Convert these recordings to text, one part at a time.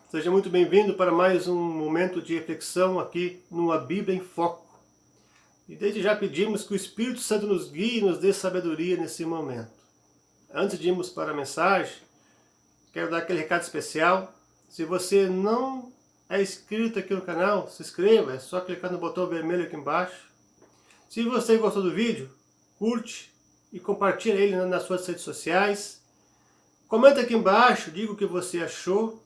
Seja muito bem-vindo para mais um momento de reflexão aqui no A Bíblia em Foco. E desde já pedimos que o Espírito Santo nos guie e nos dê sabedoria nesse momento. Antes de irmos para a mensagem, quero dar aquele recado especial. Se você não é inscrito aqui no canal, se inscreva, é só clicar no botão vermelho aqui embaixo. Se você gostou do vídeo, curte e compartilha ele nas suas redes sociais. Comenta aqui embaixo, diga o que você achou.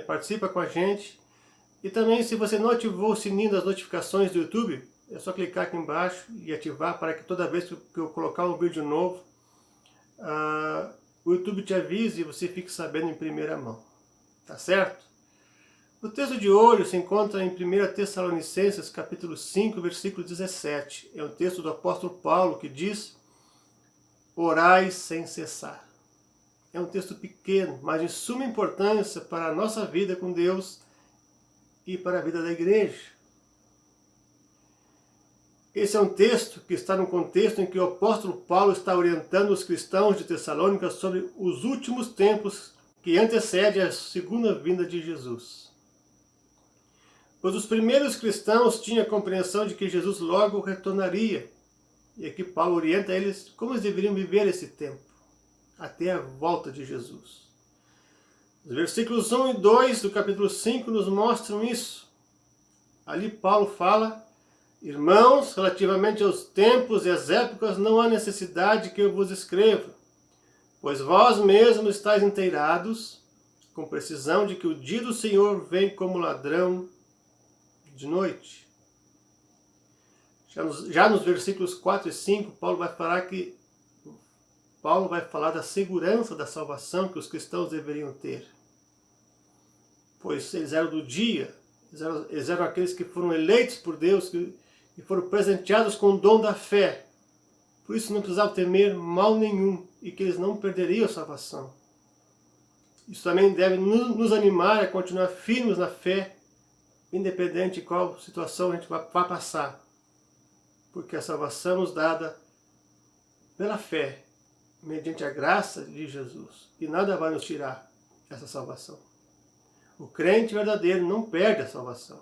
Participa com a gente. E também, se você não ativou o sininho das notificações do YouTube, é só clicar aqui embaixo e ativar para que toda vez que eu colocar um vídeo novo, o YouTube te avise e você fique sabendo em primeira mão. Tá certo? O texto de hoje se encontra em 1 Tessalonicenses, capítulo 5, versículo 17. É um texto do apóstolo Paulo que diz: orai sem cessar. É um texto pequeno, mas de suma importância para a nossa vida com Deus e para a vida da igreja. Esse é um texto que está no contexto em que o apóstolo Paulo está orientando os cristãos de Tessalônica sobre os últimos tempos que antecedem a segunda vinda de Jesus. Pois os primeiros cristãos tinham a compreensão de que Jesus logo retornaria. E aqui Paulo orienta eles como eles deveriam viver esse tempo, até a volta de Jesus. Os versículos 1 e 2 do capítulo 5 nos mostram isso. Ali Paulo fala: irmãos, relativamente aos tempos e às épocas, não há necessidade que eu vos escreva, pois vós mesmos estáis inteirados com precisão de que o dia do Senhor vem como ladrão de noite. Já nos versículos 4 e 5, Paulo vai falar da segurança da salvação que os cristãos deveriam ter. Pois eles eram do dia, eles eram aqueles que foram eleitos por Deus e foram presenteados com o dom da fé. Por isso não precisavam temer mal nenhum e que eles não perderiam a salvação. Isso também deve nos animar a continuar firmes na fé, independente de qual situação a gente vai passar. Porque a salvação nos dada pela fé, mediante a graça de Jesus. E nada vai nos tirar essa salvação. O crente verdadeiro não perde a salvação.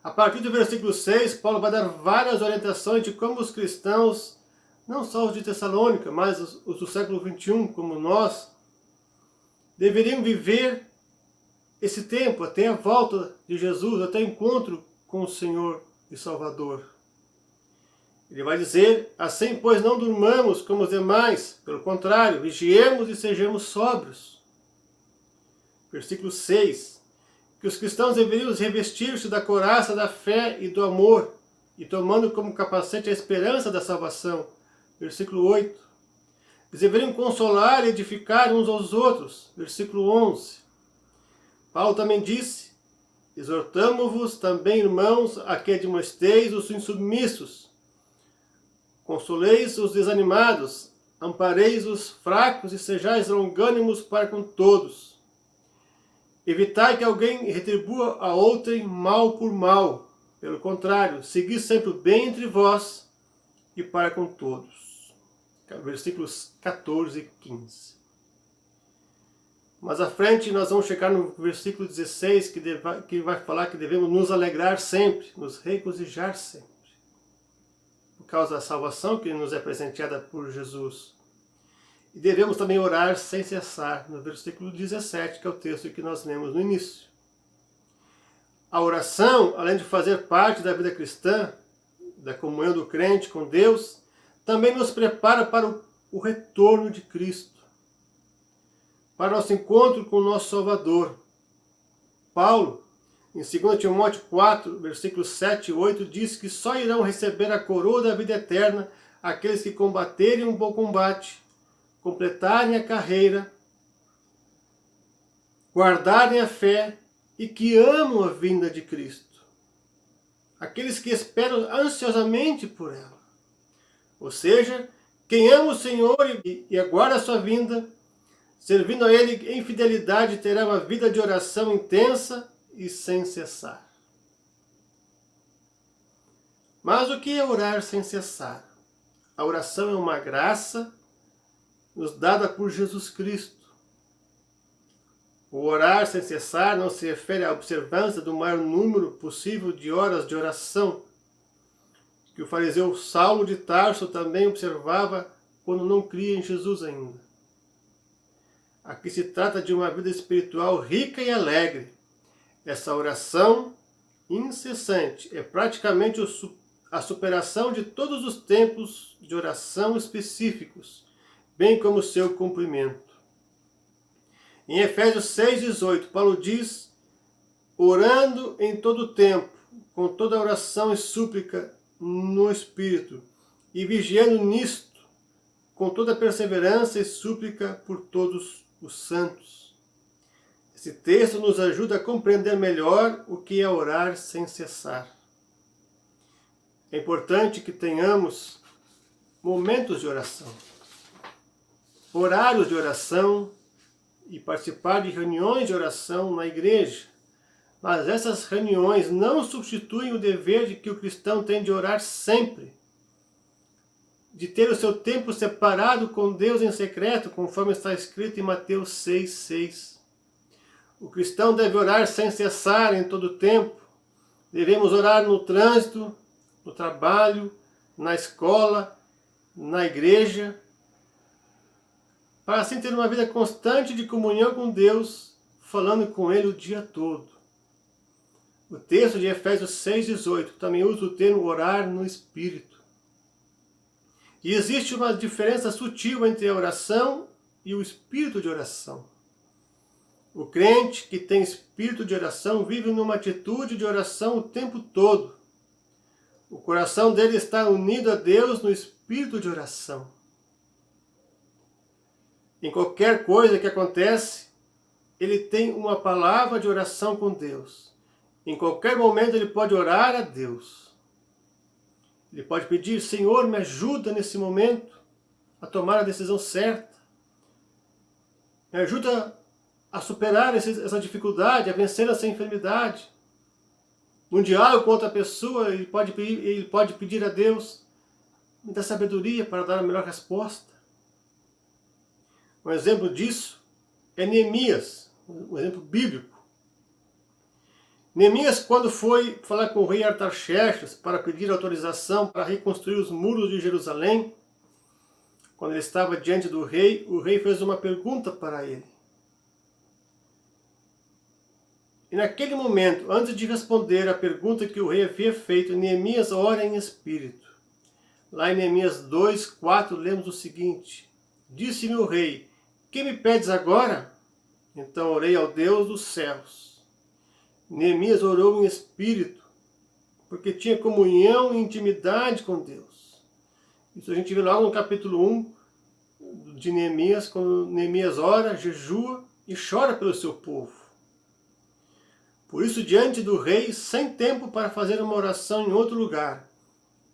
A partir do versículo 6, Paulo vai dar várias orientações de como os cristãos, não só os de Tessalônica, mas os do século XXI, como nós, deveriam viver esse tempo até a volta de Jesus, até o encontro com o Senhor e Salvador. Ele vai dizer: assim, pois, não durmamos como os demais, pelo contrário, vigiemos e sejamos sóbrios. Versículo 6. Que os cristãos deveriam revestir-se da couraça da fé e do amor, e tomando como capacete a esperança da salvação. Versículo 8. Eles deveriam consolar e edificar uns aos outros. Versículo 11. Paulo também disse: exortamo-vos também, irmãos, a que admoesteis os insubmissos. Consoleis os desanimados, ampareis os fracos e sejais longânimos para com todos. Evitai que alguém retribua a outrem mal por mal. Pelo contrário, segui sempre o bem entre vós e para com todos. Versículos 14 e 15. Mais à frente nós vamos chegar no versículo 16, que vai falar que devemos nos alegrar sempre, nos regozijar sempre, por causa da salvação que nos é presenteada por Jesus. E devemos também orar sem cessar, no versículo 17, que é o texto que nós lemos no início. A oração, além de fazer parte da vida cristã, da comunhão do crente com Deus, também nos prepara para o retorno de Cristo, para nosso encontro com o nosso Salvador. Paulo, em 2 Timóteo 4, versículos 7 e 8, diz que só irão receber a coroa da vida eterna aqueles que combaterem um bom combate, completarem a carreira, guardarem a fé e que amam a vinda de Cristo. Aqueles que esperam ansiosamente por ela. Ou seja, quem ama o Senhor e aguarda a sua vinda, servindo a Ele em fidelidade, terá uma vida de oração intensa e sem cessar. Mas o que é orar sem cessar? A oração é uma graça nos dada por Jesus Cristo. O orar sem cessar não se refere à observância do maior número possível de horas de oração, que o fariseu Saulo de Tarso também observava quando não cria em Jesus ainda. Aqui se trata de uma vida espiritual rica e alegre. Essa oração incessante é praticamente a superação de todos os tempos de oração específicos, bem como o seu cumprimento. Em Efésios 6,18, Paulo diz: orando em todo o tempo, com toda oração e súplica no Espírito, e vigiando nisto, com toda perseverança e súplica por todos os santos. Esse texto nos ajuda a compreender melhor o que é orar sem cessar. É importante que tenhamos momentos de oração, horários de oração e participar de reuniões de oração na igreja. Mas essas reuniões não substituem o dever de que o cristão tem de orar sempre, de ter o seu tempo separado com Deus em secreto, conforme está escrito em Mateus 6,6. O cristão deve orar sem cessar em todo o tempo. Devemos orar no trânsito, no trabalho, na escola, na igreja, para assim ter uma vida constante de comunhão com Deus, falando com Ele o dia todo. O texto de Efésios 6,18 também usa o termo orar no Espírito. E existe uma diferença sutil entre a oração e o espírito de oração. O crente que tem espírito de oração vive numa atitude de oração o tempo todo. O coração dele está unido a Deus no espírito de oração. Em qualquer coisa que acontece, ele tem uma palavra de oração com Deus. Em qualquer momento ele pode orar a Deus. Ele pode pedir: Senhor, me ajuda nesse momento a tomar a decisão certa. Me ajuda a superar essa dificuldade, a vencer essa enfermidade. Num diálogo com outra pessoa, ele pode pedir a Deus: me dá sabedoria para dar a melhor resposta. Um exemplo disso é Neemias, um exemplo bíblico. Neemias, quando foi falar com o rei Artaxerxes para pedir autorização para reconstruir os muros de Jerusalém, quando ele estava diante do rei, o rei fez uma pergunta para ele. E naquele momento, antes de responder a pergunta que o rei havia feito, Neemias ora em espírito. Lá em Neemias 2:4 lemos o seguinte: disse-me o rei: que me pedes agora? Então orei ao Deus dos céus. Neemias orou em espírito, porque tinha comunhão e intimidade com Deus. Isso a gente vê logo no capítulo 1 de Neemias, quando Neemias ora, jejua e chora pelo seu povo. Por isso, diante do rei, sem tempo para fazer uma oração em outro lugar,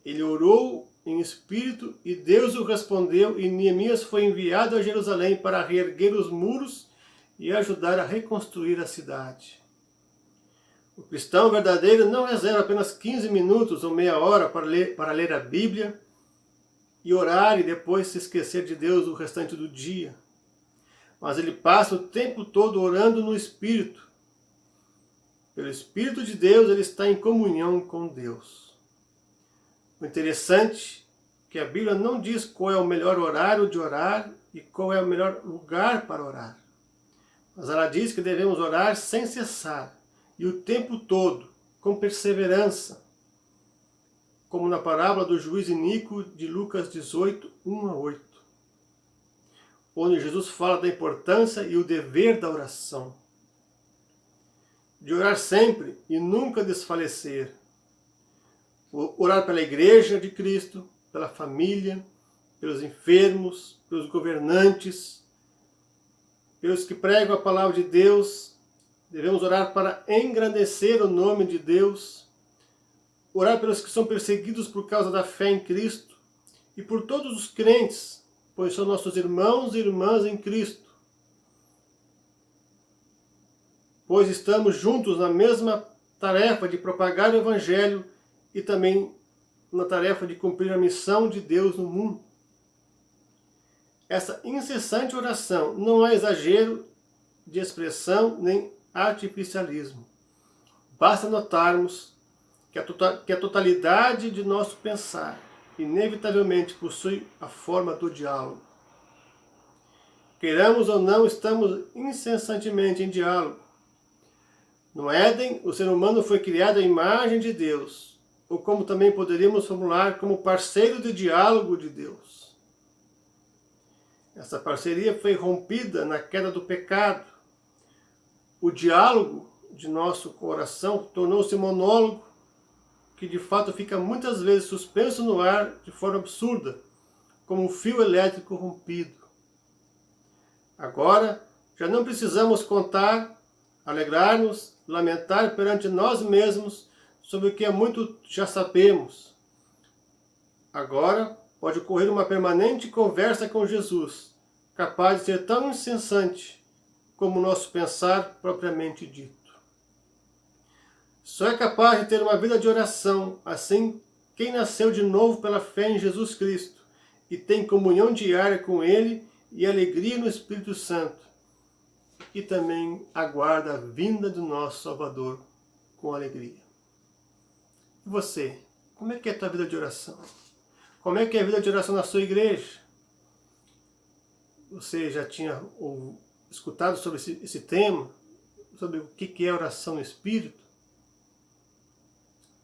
ele orou em espírito e Deus o respondeu, e Neemias foi enviado a Jerusalém para reerguer os muros e ajudar a reconstruir a cidade. O cristão verdadeiro não reserva apenas 15 minutos ou meia hora para ler a Bíblia e orar e depois se esquecer de Deus o restante do dia. Mas ele passa o tempo todo orando no Espírito. Pelo Espírito de Deus, ele está em comunhão com Deus. O interessante é que a Bíblia não diz qual é o melhor horário de orar e qual é o melhor lugar para orar. Mas ela diz que devemos orar sem cessar e o tempo todo, com perseverança, como na parábola do juiz iníquo de Lucas 18, 1-8, onde Jesus fala da importância e o dever da oração. De orar sempre e nunca desfalecer. Orar pela igreja de Cristo, pela família, pelos enfermos, pelos governantes, pelos que pregam a palavra de Deus. Devemos orar para engrandecer o nome de Deus, orar pelos que são perseguidos por causa da fé em Cristo e por todos os crentes, pois são nossos irmãos e irmãs em Cristo. Pois estamos juntos na mesma tarefa de propagar o Evangelho e também na tarefa de cumprir a missão de Deus no mundo. Essa incessante oração não é exagero de expressão nem artificialismo. Basta notarmos que a totalidade de nosso pensar inevitavelmente possui a forma do diálogo. Queiramos ou não, estamos incessantemente em diálogo. No Éden, o ser humano foi criado à imagem de Deus, ou como também poderíamos formular, como parceiro de diálogo de Deus. Essa parceria foi rompida na queda do pecado. O diálogo de nosso coração tornou-se monólogo, que de fato fica muitas vezes suspenso no ar de forma absurda, como um fio elétrico rompido. Agora, já não precisamos contar, alegrar-nos, lamentar perante nós mesmos sobre o que há muito já sabemos. Agora, pode ocorrer uma permanente conversa com Jesus, capaz de ser tão incessante como o nosso pensar propriamente dito. Só é capaz de ter uma vida de oração, assim, quem nasceu de novo pela fé em Jesus Cristo e tem comunhão diária com Ele e alegria no Espírito Santo, e também aguarda a vinda do nosso Salvador com alegria. E você, como é que é a tua vida de oração? Como é que é a vida de oração na sua igreja? Você já tinha escutado sobre esse tema? Sobre o que é oração no Espírito?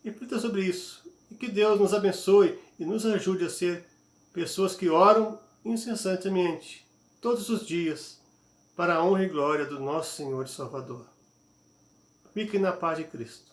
Reflita sobre isso. E que Deus nos abençoe e nos ajude a ser pessoas que oram incessantemente, todos os dias, para a honra e glória do nosso Senhor e Salvador. Fique na paz de Cristo.